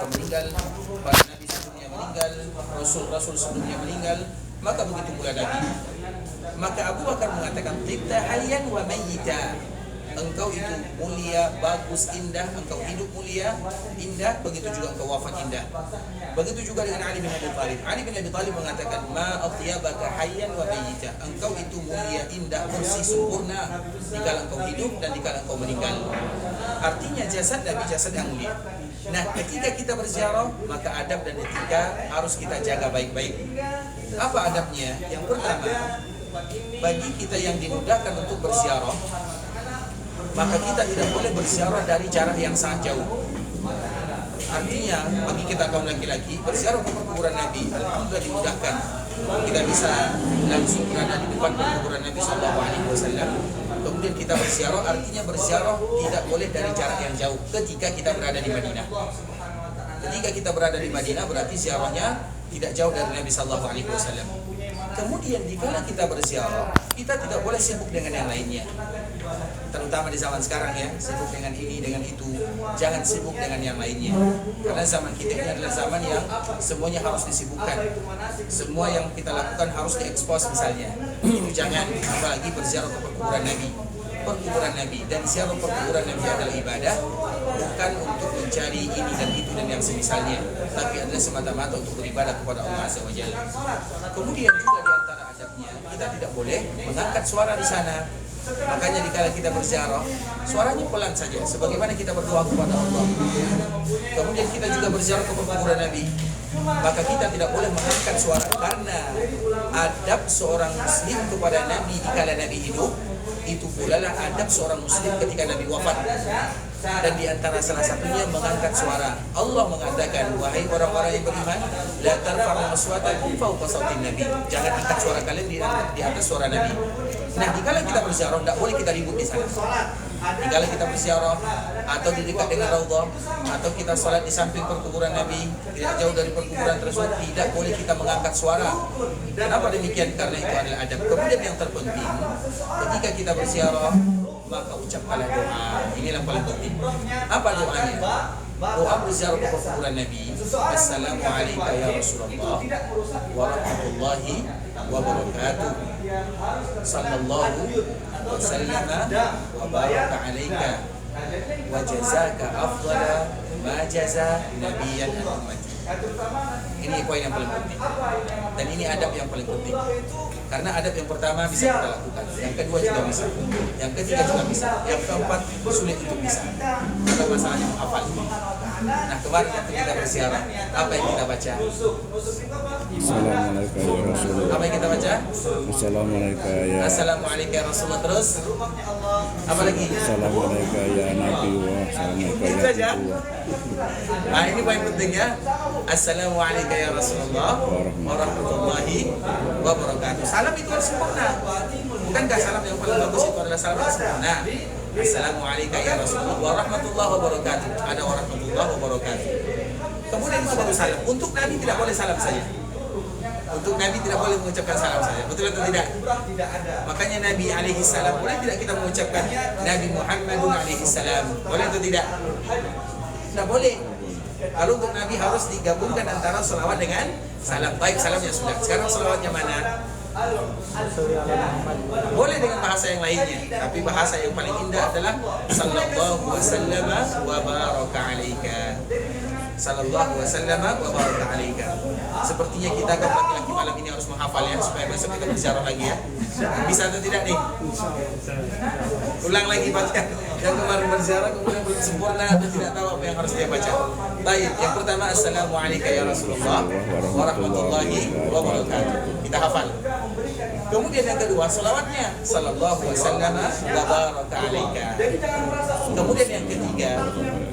meninggal, para nabi sebelumnya meninggal, rasul-rasul sebelumnya meninggal, maka begitu pula Nabi. Maka Abu Bakar mengatakan, "Tibta hayyan wa mayyita." Engkau itu mulia, bagus, indah. Engkau hidup mulia, indah. Begitu juga engkau wafat indah. Begitu juga dengan Ali bin Abi Thalib. Ali bin Abi Thalib mengatakan, "Ma atyabaka hayyan wa mayyita." Engkau itu mulia, indah, bersih, sempurna dikala engkau hidup dan dikala engkau meninggal. Artinya jasad Nabi jasad yang mulia. Nah, ketika kita berziarah, maka adab dan etika harus kita jaga baik-baik. Apa adabnya? Yang pertama, bagi kita yang dimudahkan untuk berziarah, maka kita tidak boleh berziarah dari jarak yang sangat jauh. Artinya, bagi kita kaum laki-laki, berziarah ke perkuburan Nabi, alhamdulillah dimudahkan. Kita bisa langsung berada di depan perkuburan Nabi SAW. Kemudian kita berziarah, artinya berziarah tidak boleh dari jarak yang jauh ketika kita berada di Madinah. Ketika kita berada di Madinah, berarti ziarahnya tidak jauh dari Nabi SAW. Kemudian dikala kita berziarah, kita tidak boleh sibuk dengan yang lainnya. Terutama di zaman sekarang ya, sibuk dengan ini, dengan itu. Jangan sibuk dengan yang lainnya. Karena zaman kita ini adalah zaman yang semuanya harus disibukkan. Semua yang kita lakukan harus diekspos misalnya. Itu jangan, apalagi berziarah ke perkuburan Nabi. Perkuburan Nabi dan ziarah perkuburan Nabi adalah ibadah, bukan untuk mencari ini dan itu dan yang semisalnya, tapi adalah semata-mata untuk beribadah kepada Allah Azza wa Jalla. Kemudian juga di antara adabnya, kita tidak boleh mengangkat suara di sana. Makanya dikala kita berziarah, suaranya pelan saja, sebagaimana kita berdoa kepada Allah. Kemudian kita juga berziarah ke perkuburan Nabi, maka kita tidak boleh mengangkat suara, karena adab seorang muslim kepada Nabi dikala Nabi hidup, itu pula lah adab seorang muslim ketika Nabi wafat. Dan di antara salah satunya mengangkat suara. Allah mengatakan, "Wahai orang-orang yang beriman, la tarfa'u aswatakum fawqa sautin Nabi." Jangan angkat suara kalian di atas suara Nabi. Nah, dikala kita berziarah, tidak boleh kita ribut di sana. Dikala kita berziarah atau di dekat dengan Raudhah, atau kita salat di samping perkuburan Nabi, tidak jauh dari perkuburan tersebut, tidak boleh kita mengangkat suara. Kenapa demikian? Karena itu adalah adab. Kemudian yang terpenting, ketika kita berziarah, maka ucapkanlah doa. Inilah paling penting. Apa doanya? Doa berziarah ke perkuburan Nabi. Assalamualaikum ya Rasulullah wa rahmatullahi wa barakatuh. Sallallahu wa sallama wa baraka alaika wa jazaka afdala ma jaza nabiyyan an ummati. Ini poin yang paling penting. Dan ini adab yang paling penting. Karena adab yang pertama bisa kita lakukan, yang kedua juga bisa, yang ketiga juga bisa, yang keempat sulit untuk bisa. Karena masalahnya menghafal. Nah, kemarin waktu kita berziarah, apa yang kita baca? Assalamualaikum ya Rasulullah. Apa yang kita baca? Assalamualaikum ya. Assalamualaikum ya Rasulullah. Terus apa lagi? Assalamualaikum ya Nabi wa Assalamualaikum Itu ya aja. Nabi. Nah, ini poin pentingnya. Assalamualaikum ya Rasulullah warahmatullahi wabarakatuh. Salam itu harus sempurna. Bukankah salam yang paling bagus itu adalah salam yang sempurna? Assalamualaikum ya Rasulullah warahmatullahi wabarakatuh. Ada warahmatullahi wabarakatuh. Kemudian itu baru salam. Untuk Nabi tidak boleh salam saja. Untuk Nabi tidak boleh mengucapkan salam saja. Betul atau tidak? Makanya Nabi alaihi salam, boleh tidak kita mengucapkan Nabi Muhammadun alaihi salam? Boleh atau tidak? Tidak boleh. Kalau untuk Nabi harus digabungkan antara salawat dengan salam. Baik, salamnya sudah. Sekarang salawatnya mana? Boleh dengan bahasa yang lainnya, tapi bahasa yang paling indah adalah sallallahu wasallama wa baraka alaika. Sallallahu wasallama wa baraka alaika. Sepertinya kita kaum laki-laki malam ini harus menghafal ya, supaya besok kita berziarah lagi ya. Bisa atau tidak nih? Ulang lagi baca. Yang kemarin berziarah kemudian belum sempurna atau tidak tahu apa yang harus dia baca. Baik, yang pertama Assalamualaikum ya Rasulullah warahmatullahi wabarakatuh. Kita hafal. Kemudian yang kedua salawatnya sallallahu wasallama wa baraka alaika. Kemudian yang ketiga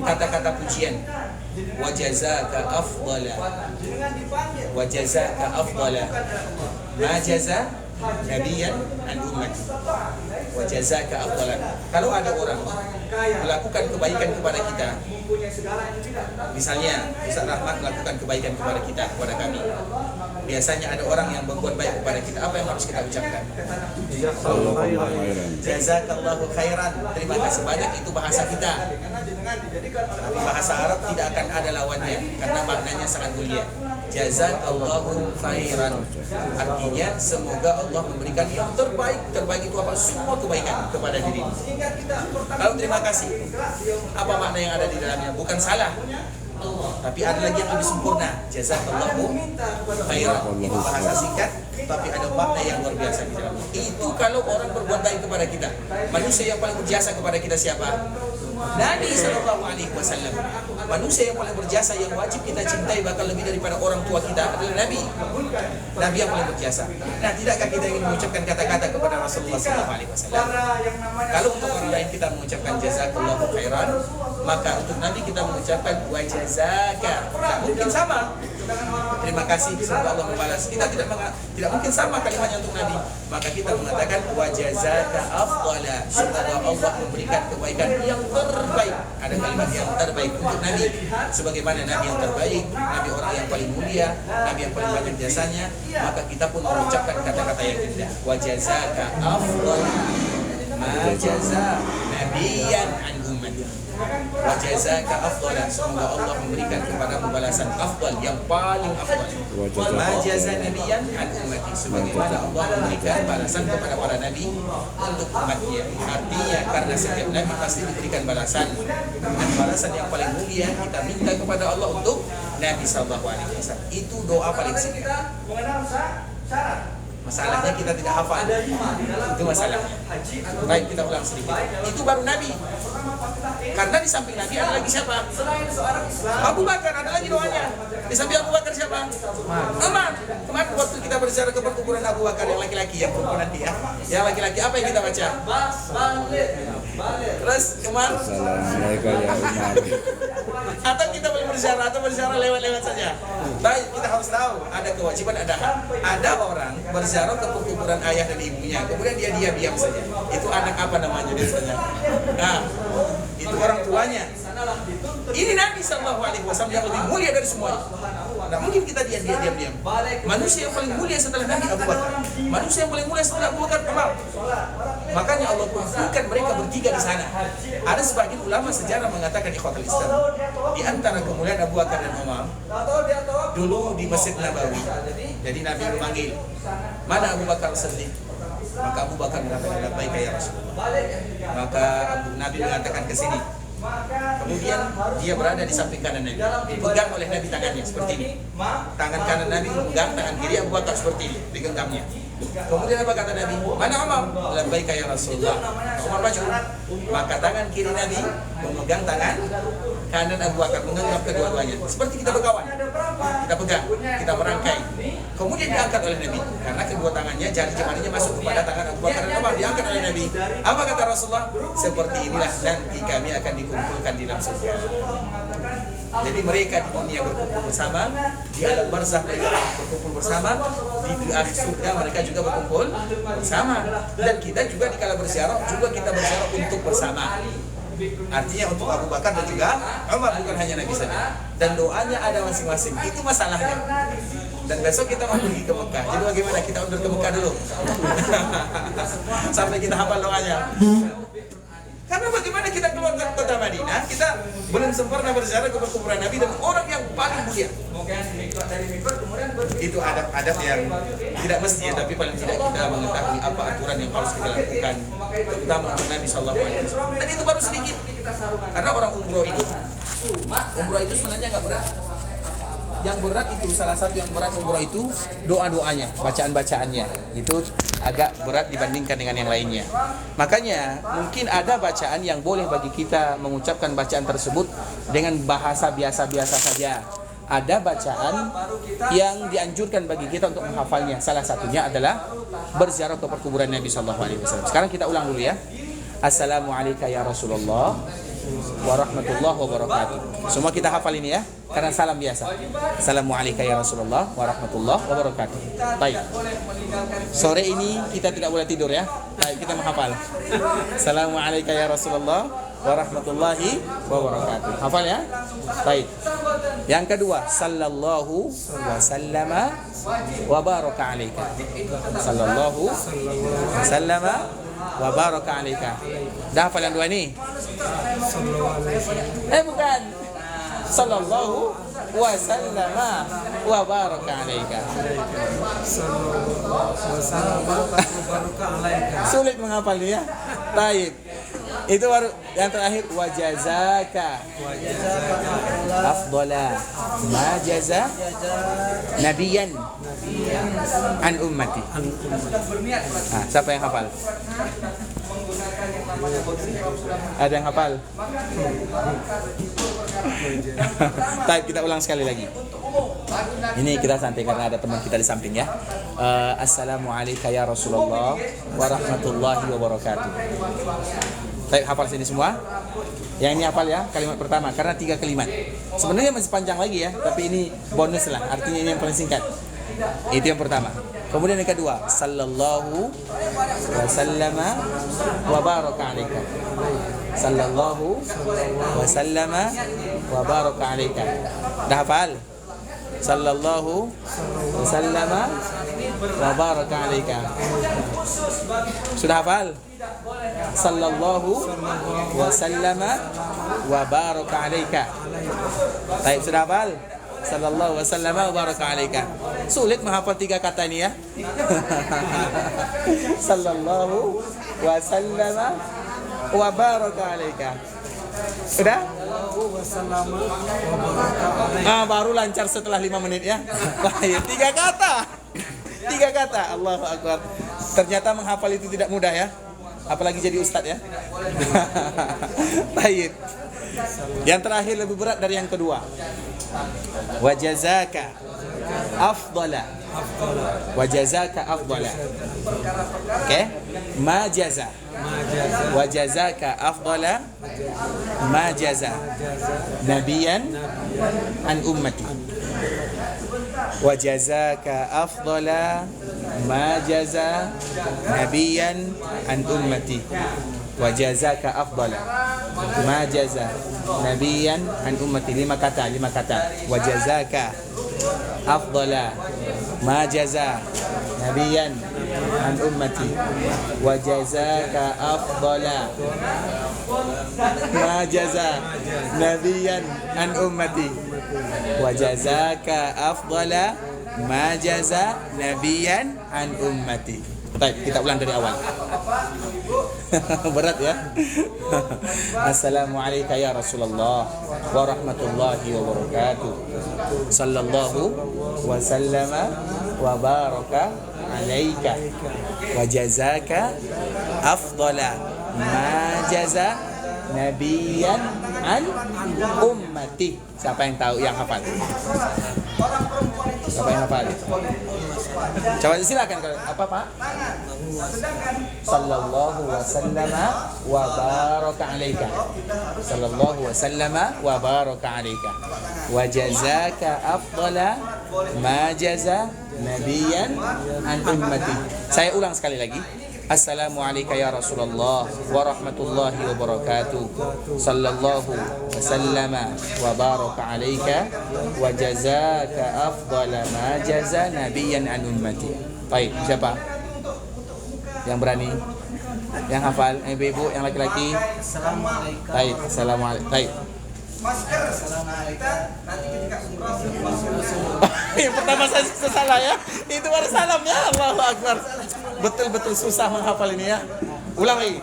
kata-kata pujian. Wa jazaka afdala. Wa jazaka afdala. Ma jaza nabiyan an ummati. Wa jazaka afdalan. Kalau ada orang melakukan kebaikan kepada kita, misalnya Ustaz Rahmat melakukan kebaikan kepada kita, kepada kami, biasanya ada orang yang berbuat baik kepada kita, apa yang harus kita ucapkan? Jazakallahu khairan. Terima kasih banyak, itu bahasa kita. Tapi bahasa Arab tidak akan ada lawannya karena maknanya sangat mulia. Jazakallahu khairan. Artinya semoga Allah memberikan yang terbaik. Terbaik itu apa? Semua kebaikan kepada dirimu. Kalau terima kasih, apa makna yang ada di dalamnya? Bukan salah, tapi ada lagi yang lebih sempurna. Jazakallahu khairan. Itu bahasa singkat, tapi ada makna yang luar biasa di dalamnya. Itu kalau orang berbuat baik kepada kita. Manusia yang paling berjasa kepada kita siapa? Nabi SAW. Manusia yang paling berjasa, yang wajib kita cintai bahkan lebih daripada orang tua kita adalah Nabi. Nabi yang paling berjasa. Nah, tidakkah kita ingin mengucapkan kata-kata kepada Rasulullah SAW? Kalau untuk orang lain kita mengucapkan jazakallahu khairan, maka untuk Nabi kita mengucapkan wa jazaka. Tidak mungkin sama. Terima kasih, semoga Allah membalas. Kita tidak mungkin sama kalimatnya untuk Nabi. Maka kita mengatakan wa jazaka afdala. Semoga Allah memberikan kebaikan yang terbaik. Ada kalimat yang terbaik untuk Nabi, sebagaimana Nabi yang terbaik, Nabi orang yang paling mulia, Nabi yang paling banyak jasanya. Maka kita pun mengucapkan kata-kata yang indah. Wa jazaka afdala ma jaza nabiyan an ummati. Wa jazaka afdala. Semoga Allah memberikan kepadamu balasan afdal, yang paling afdal. Ma jaza nabiyan an ummati. Sebagaimana Allah memberikan balasan kepada para nabi untuk umatnya. Artinya karena setiap nabi pasti diberikan balasan, dan balasan yang paling mulia kita minta kepada Allah untuk Nabi SAW. Itu doa paling singkat. Masalahnya kita tidak hafal. Itu masalahnya. Baik, kita ulang sedikit. Itu baru Nabi. Karena di samping Nabi ada lagi siapa? Abu Bakar, ada lagi doanya. Di samping Abu Bakar siapa? Umar. Kemarin waktu kita berbicara ke perkuburan Abu Bakar yang laki-laki, yang perempuan nanti ya. Yang laki-laki apa yang kita baca? Terus Umar. Assalamualaikum ya Umar. Atau kita boleh berziarah atau berziarah lewat-lewat saja. Baik, kita harus tahu ada kewajiban, ada orang berziarah ke perkuburan ayah dan ibunya, kemudian dia diam saja. Itu anak apa namanya biasanya? Nah, itu orang tuanya. Ini Nabi SAW yang lebih mulia dari semuanya. Nah, mungkin kita diam. Manusia yang paling mulia setelah Nabi Abu Bakar. Manusia yang paling mulia setelah Abu Bakar Umar. Makanya Allah kumpulkan mereka bertiga di sana. Ada sebagian ulama sejarah mengatakan ikhwatul Islam, di antara kemuliaan Abu Bakar dan Umar dulu di Masjid Nabawi. Jadi Nabi memanggil, mana Abu Bakar Siddiq? Maka Abu Bakar mengatakan labbaika ya Rasulullah. Maka Nabi mengatakan ke sini. Kemudian dia berada di samping kanan Nabi, dipegang oleh Nabi tangannya seperti ini. Tangan kanan Nabi memegang, tangan kiri Abu Bakar seperti ini, digenggamnya. Kemudian apa kata Nabi? Mana Umar? Labbaika ya Rasulullah. Umar maju. Maka tangan kiri Nabi memegang tangan kanan Abu Bakar, menggenggam kedua-duanya. Seperti kita berkawan. Kita pegang, kita merangkai. Kemudian diangkat oleh Nabi, karena kedua tangannya, jari jemarinya masuk kepada tangan Abu Bakar dan Umar, diangkat oleh Nabi. Apa kata Rasulullah? Seperti inilah nanti kami akan dikumpulkan di dalam surga. Jadi mereka di dunia berkumpul bersama, di alam barzakh mereka berkumpul bersama, di akhir surga mereka juga berkumpul bersama. Dan kita juga di kala berziarah juga kita berziarah untuk bersama. Artinya untuk Abu Bakar dan juga Umar, bukan hanya Nabi saja. Dan doanya ada masing-masing. Itu masalahnya. Dan besok kita mau pergi ke Mekah. Jadi bagaimana kita undur ke Mekah dulu? Sampai kita hafal doanya. Karena bagaimana kita keluar ke kota Madinah, kita belum sempurna berziarah ke perkuburan Nabi dan orang yang paling mulia. Itu adab-adab yang tidak mesti ya, tapi paling tidak kita mengetahui apa aturan yang harus kita lakukan, terutama untuk Nabi SAW. Dan itu baru sedikit. Karena orang umroh itu sebenarnya nggak berat. Yang berat itu, salah satu yang berat umroh itu doa-doanya, bacaan-bacaannya. Itu agak berat dibandingkan dengan yang lainnya. Makanya mungkin ada bacaan yang boleh bagi kita mengucapkan bacaan tersebut dengan bahasa biasa-biasa saja. Ada bacaan yang dianjurkan bagi kita untuk menghafalnya. Salah satunya adalah berziarah ke perkuburan Nabi SAW. Sekarang kita ulang dulu ya. Assalamualaikum ya Rasulullah warahmatullahi wabarakatuh. Semua kita hafal ini ya, karena salam biasa. Assalamualaikum ya Rasulullah warahmatullahi wabarakatuh. Baik. Sore ini kita tidak boleh tidur ya. Baik, kita menghafal. Assalamualaikum ya Rasulullah warahmatullahi wabarakatuh. Hafal ya? Baik. Yang kedua, sallallahu wasallama wa baraka alaika. Sallallahu wasallama wa baraka alaika. Dah hafal yang dua ini? Bukan. Sallallahu wa sallama wa baraka alaika. Sulit menghafal dia. Baik. Itu baru yang terakhir wa jazaka afdala ma jaza nabiyan an ummati. Siapa yang hafal? Ada yang hafal? Baik, kita ulang sekali lagi. Ini kita santai karena ada teman kita di samping ya. Assalamualaikum ya Rasulullah warahmatullahi wabarakatuh. Baik, hafal sini semua. Yang ini hafal ya, kalimat pertama karena 3 kalimat. Sebenarnya masih panjang lagi ya, tapi ini bonus lah. Artinya ini yang paling singkat. Itu yang pertama. Kemudian yang kedua, sallallahu wa sallama wa baraka alaika. Sallallahu wa sallama wa baraka alaika. Dah hafal? Sallallahu wa sallama wa baraka alaika. Sudah hafal? Sallallahu wa sallama wa baraka alaika. Baik, sudah hafal? Sallallahu wa sallama wa baraka alaika. Sulit menghafal 3 kata ini ya. Sallallahu wa sallama wa baraka alaika. Sudah? Baru lancar setelah 5 menit ya. Baik, 3 kata. 3 kata. Allahu Akbar. Ternyata menghafal itu tidak mudah ya. Apalagi jadi ustadz ya. Baik. Yang terakhir lebih berat dari yang kedua. Wa jazaka afdala. Wa jazaka afdala. Oke? Ma jaza. Wa jazaka afdala ma jaza nabiyan an ummati. Wa jazaka afdala ma jaza nabiyan an ummati. Wa jazaka afdala ma jaza nabiyan an ummati. 5 kata. Wa jazaka afdala ma jaza nabiyan an ummati. Wa jazaka afdala ma jaza nabiyan an ummati. Wa jazaka afdala ma jaza nabiyan an ummati. Baik, kita ulang dari awal. Berat ya. Assalamualaikum ya Rasulullah warahmatullahi wabarakatuh. Sallallahu wa sallama wa baraka alaika. Wa jazaka afdala ma jaza nabiyan an ummati. Siapa yang tahu, yang hafal? Siapa yang hafal? Coba silakan kalau apa Pak? Sallallahu wa sallama wa baraka alaika. Sallallahu wa sallama wa baraka alaika. Wa jazaka afdala ma jaza nabiyan an ummati. Saya ulang sekali lagi. Assalamualaikum ya Rasulullah warahmatullahi wabarakatuh. Sallallahu wa sallama wa baraka alaika. Wa jazaka afdala ma jaza nabiyan an ummati. Baik, siapa yang berani? Yang hafal? Ibu-ibu, yang laki-laki? Assalamualaikum. Baik, assalamualaikum. Baik. Yang pertama saya salah ya. Itu baru salam ya. Allahu Akbar. Betul-betul susah menghafal ini ya. Ulang lagi.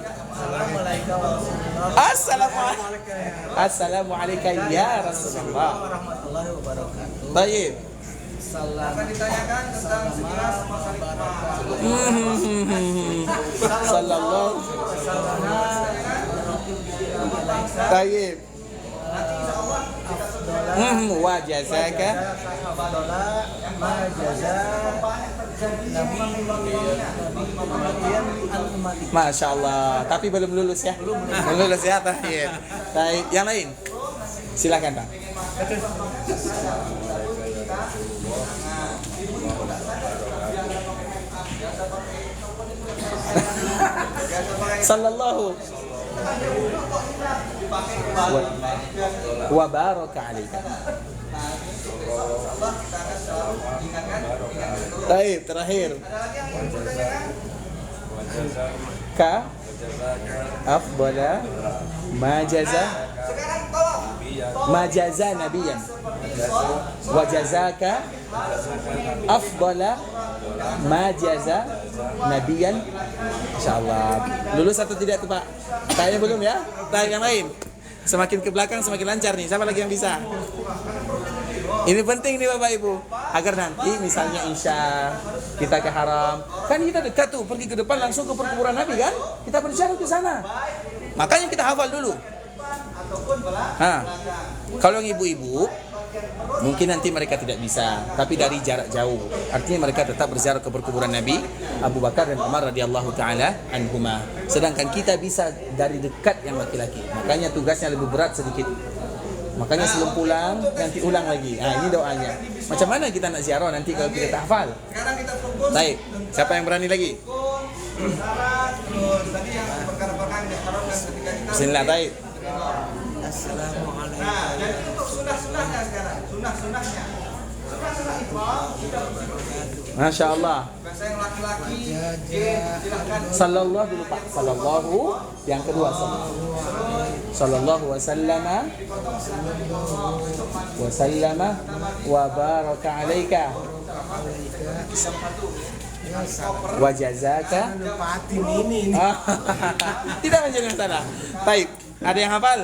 Assalamualaikum ya Rasulullah Warahmatullahi wabarakatuh. Baik. Akan ditanyakan tentang Sallallahu Baik. Wa jazaka ma jaza Masya Allah. Tapi belum lulus ya. Belum lulus ya. Baik. Yang lain silakan Pak. Sallallahu wa baraka alaika. Baik, terakhir. Ka afdala majaza nabiyan wa jazaka afdala majaza nabiyan. Insyaallah. Lulus atau tidak tuh Pak? Tanya belum ya? Tanya yang lain. Semakin ke belakang semakin lancar nih. Siapa lagi yang bisa? Ini penting nih Bapak Ibu, agar nanti misalnya Isya kita ke haram, kan kita dekat tuh, pergi ke depan langsung ke perkuburan Nabi kan? Kita berziarah ke sana. Makanya kita hafal dulu. Kalau yang ibu-ibu mungkin nanti mereka tidak bisa, tapi dari jarak jauh. Artinya mereka tetap berziarah ke perkuburan Nabi Abu Bakar dan Umar radhiyallahu taala anhuma. Sedangkan kita bisa dari dekat yang laki-laki. Makanya tugasnya lebih berat sedikit. Makanya sebelum pulang nanti ulang lagi. Ini doanya. Macam mana kita nak ziarah nanti kalau kita tak hafal? Baik, siapa yang berani lagi? Bismillah, baik. Assalamualaikum. Sunah-sunahnya sekarang. Sunah-sunahnya. Masya Allah. Bahasa yang laki-laki. Silakan. Sallallahu dulu Pak. Sallallahu. Yang kedua sallallahu wasallama wa baraka alaika wa jazaka. Tidak menjadi masalah. Baik. Ada yang hafal?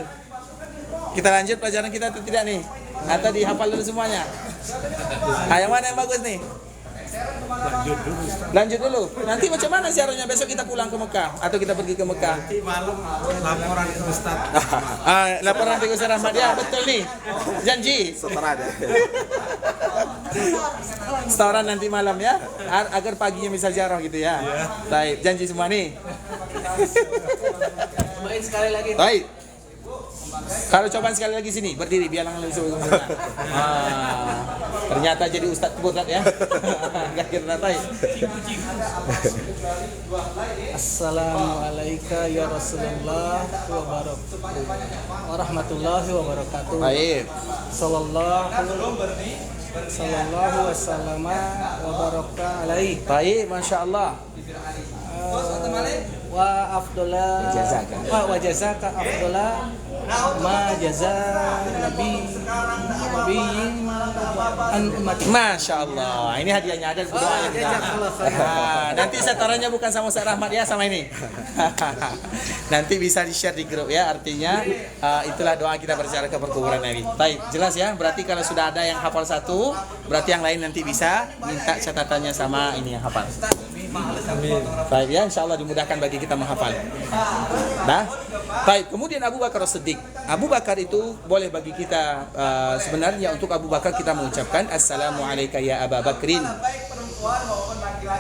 Kita lanjut pelajaran kita atau tidak nih? Atau dihafal dulu semuanya? Yang mana yang bagus nih? Lanjut dulu. Nanti macam mana ziarahnya? Besok kita pulang ke Mekah atau kita pergi ke Mekah? Nanti malam laporan ke Ustaz. Laporan ke Ustaz Rahmat ya, betul nih. Janji. Setoran nanti malam ya, agar paginya bisa ziarah gitu ya. Baik, janji semua nih. Cobain sekali lagi. Baik. Kalau cobaan sekali lagi sini, berdiri biar langsung ternyata jadi ustaz berat ya. Enggak kira baik. Assalamualaikum ya Rasulullah wa rahmatullahi wa barakatuh. Baik. Sallallahu wasallam wa baraka alaihi. Baik, Masya Allah. Wa afdala wa jazaka afdala ma jaza nabiyyin an ummati. Masya Allah. Ini hadiahnya ada doanya kita. Nanti setorannya bukan sama Ustaz Rahmat ya, sama ini. Nanti bisa di-share di grup ya. Artinya itulah doa kita berziarah ke perkuburan Nabi. Baik, jelas ya. Berarti kalau sudah ada yang hafal satu, berarti yang lain nanti bisa minta catatannya sama ini yang hafal. Baik ya, insya Allah dimudahkan bagi kita menghafal. Nah, baik. Kemudian Abu Bakar As-Siddiq. Abu Bakar itu boleh bagi kita sebenarnya untuk Abu Bakar kita mengucapkan Assalamualaikum ya Aba Bakrin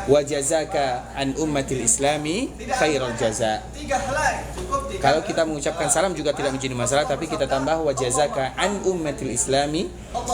wa jazaka an ummatil islami khairal jaza. Kalau kita mengucapkan salam juga tidak menjadi masalah, tapi kita tambah wa jazaka an ummatil islami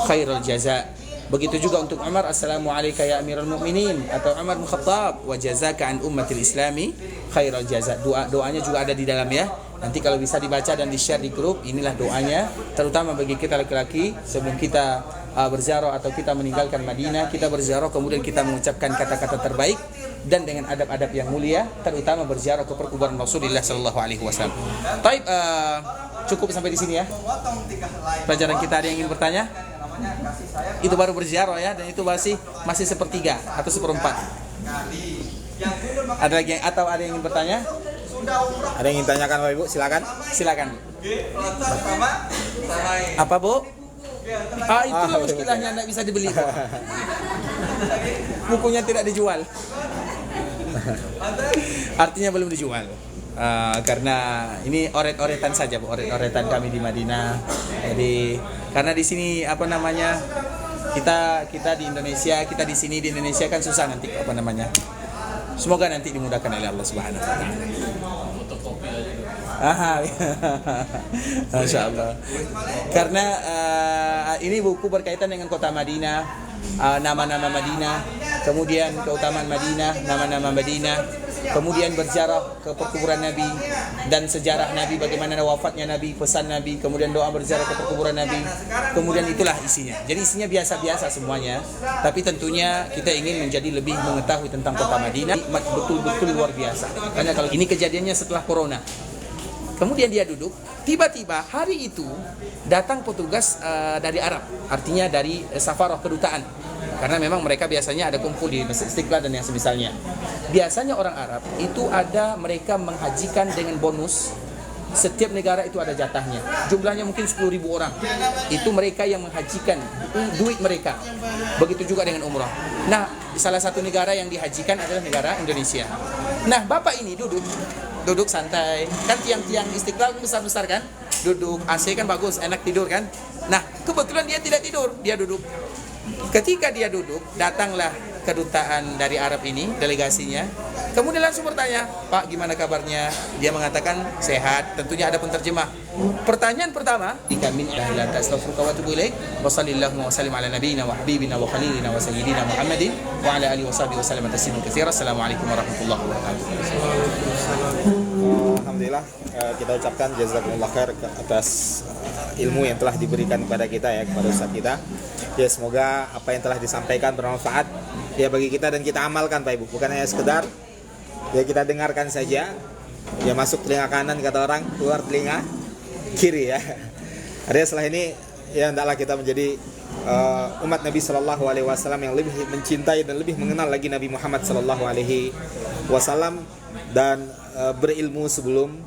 khairal jaza. Begitu juga untuk Umar, Assalamualaikum ya Amirul Mukminin, atau Umar bin Khattab, wa jazaka an ummatil islami khairal jaza. Doanya juga ada di dalam ya. Nanti kalau bisa dibaca dan di-share di grup, inilah doanya terutama bagi kita laki-laki sebelum kita berziarah atau kita meninggalkan Madinah, kita berziarah kemudian kita mengucapkan kata-kata terbaik dan dengan adab-adab yang mulia, terutama berziarah ke perkuburan Rasulullah sallallahu alaihi wasallam. Baik, cukup sampai di sini ya. Pelajaran kita, ada yang ingin bertanya? Itu baru berziarah ya, dan itu masih sepertiga atau seperempat. Ada lagi atau ada yang ingin bertanya? Ada yang ingin tanyakan Bapak Ibu? Silakan. Apa Bu? Itulah muskilahnya, tidak bisa dibeli. Bukunya tidak dijual. Artinya belum dijual. Karena ini oret-oretan saja Bu, oret-oretan kami di Madinah. Jadi karena di sini kita di Indonesia, kita di sini di Indonesia kan susah nanti Semoga nanti dimudahkan oleh Allah Subhanahu wa taala. Masya Allah. Karena ini buku berkaitan dengan kota Madinah, nama-nama Madinah, kemudian keutamaan Madinah, nama-nama Madinah, kemudian berziarah ke perkuburan Nabi dan sejarah Nabi, bagaimana wafatnya Nabi, pesan Nabi, kemudian doa berziarah ke perkuburan Nabi. Kemudian itulah isinya. Jadi isinya biasa-biasa semuanya, tapi tentunya kita ingin menjadi lebih mengetahui tentang kota Madinah. Betul-betul luar biasa. Karena kalau ini kejadiannya setelah corona. Kemudian dia duduk. Tiba-tiba hari itu datang petugas dari Arab, artinya dari safarah kedutaan. Karena memang mereka biasanya ada kumpul di Masjid Istiqlal dan yang semisalnya. Biasanya orang Arab itu ada mereka menghajikan dengan bonus. Setiap negara itu ada jatahnya. Jumlahnya mungkin 10.000 orang. Itu mereka yang menghajikan duit mereka. Begitu juga dengan umrah. Nah, salah satu negara yang dihajikan adalah negara Indonesia. Nah, bapak ini duduk santai. Kan tiang-tiang Istiqlal besar-besar kan? Duduk, AC kan bagus, enak tidur kan? Nah, kebetulan dia tidak tidur, dia duduk. Ketika dia duduk, datanglah kedutaan dari Arab ini, delegasinya. Kemudian langsung bertanya, Pak, gimana kabarnya? Dia mengatakan sehat, tentunya ada penterjemah. Pertanyaan pertama, "Ika min ahlan astaghfiruka wa atubu ilaik wa sallallahu wa sallim ala nabiyyina wa habibina wa khalilina wa sayyidina Muhammadin wa ala alihi wa sahbihi wa sallam tasliman katsiran. Assalamualaikum warahmatullahi wabarakatuh." Alhamdulillah, kita ucapkan jazakumullah khair atas ilmu yang telah diberikan kepada kita ya, kepada Ustaz kita. Ya, semoga apa yang telah disampaikan bermanfaat ya bagi kita dan kita amalkan Pak Ibu. Bukan hanya sekedar ya kita dengarkan saja. Ya, masuk telinga kanan kata orang, keluar telinga kiri ya. Artinya setelah ini ya hendaklah kita menjadi umat Nabi Sallallahu Alaihi Wasallam yang lebih mencintai dan lebih mengenal lagi Nabi Muhammad Sallallahu Alaihi Wasallam dan berilmu sebelum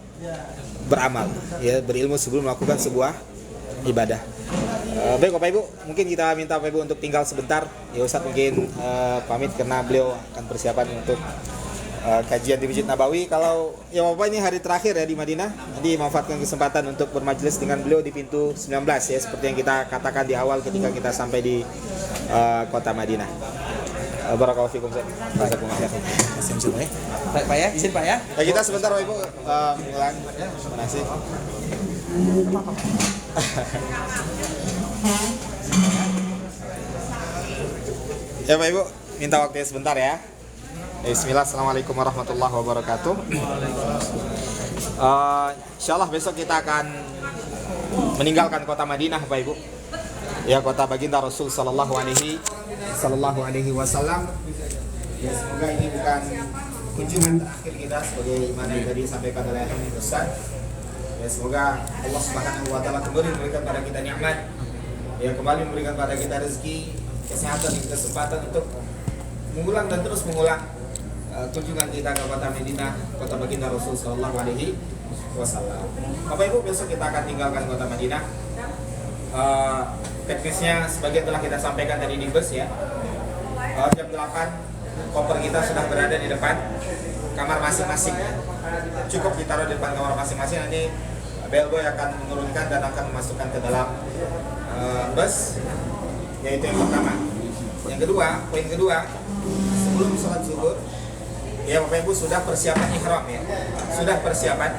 beramal, ya, berilmu sebelum melakukan sebuah ibadah. Baik Bapak Ibu, mungkin kita minta Bapak Ibu untuk tinggal sebentar. Ya, Ustaz mungkin pamit karena beliau akan persiapan untuk kajian di Masjid Nabawi. Kalau ya Bapak ini hari terakhir ya di Madinah, jadi manfaatkan kesempatan untuk bermajelis dengan beliau di pintu 19 ya, seperti yang kita katakan di awal ketika kita sampai di kota Madinah. Barakallahu fikum. Pak ya, izin Pak ya. Ya, kita sebentar Bapak Ibu mengulang. Terima kasih. Ya Pak Ibu, minta waktunya sebentar ya. Bismillah, assalamualaikum warahmatullahi wabarakatuh. Insyaallah besok kita akan meninggalkan kota Madinah Pak Ibu. Ya, kota baginda Rasul sallallahu alaihi wasallam. Ya, semoga ini bukan kunjungan terakhir kita sebagaimana yang tadi disampaikan oleh Ustaz. Ya, semoga Allah Subhanahu wa taala kembali memberikan pada kita nikmat. Ya, kembali memberikan pada kita rezeki, kesehatan dan kesempatan untuk mengulang dan terus mengulang kunjungan kita ke kota Madinah, kota baginda Rasul sallallahu alaihi wasallam. Bapak Ibu, besok kita akan tinggalkan kota Madinah. Teknisnya sebagian telah kita sampaikan tadi di bus ya. Jam 8 koper kita sudah berada di depan kamar masing-masing. Cukup ditaruh di depan kamar masing-masing, nanti bellboy akan menurunkan dan akan memasukkan ke dalam bus. Yaitu yang pertama. Yang kedua, poin kedua, sebelum sholat zuhur ya Bapak Ibu sudah persiapan ihram ya. Sudah persiapan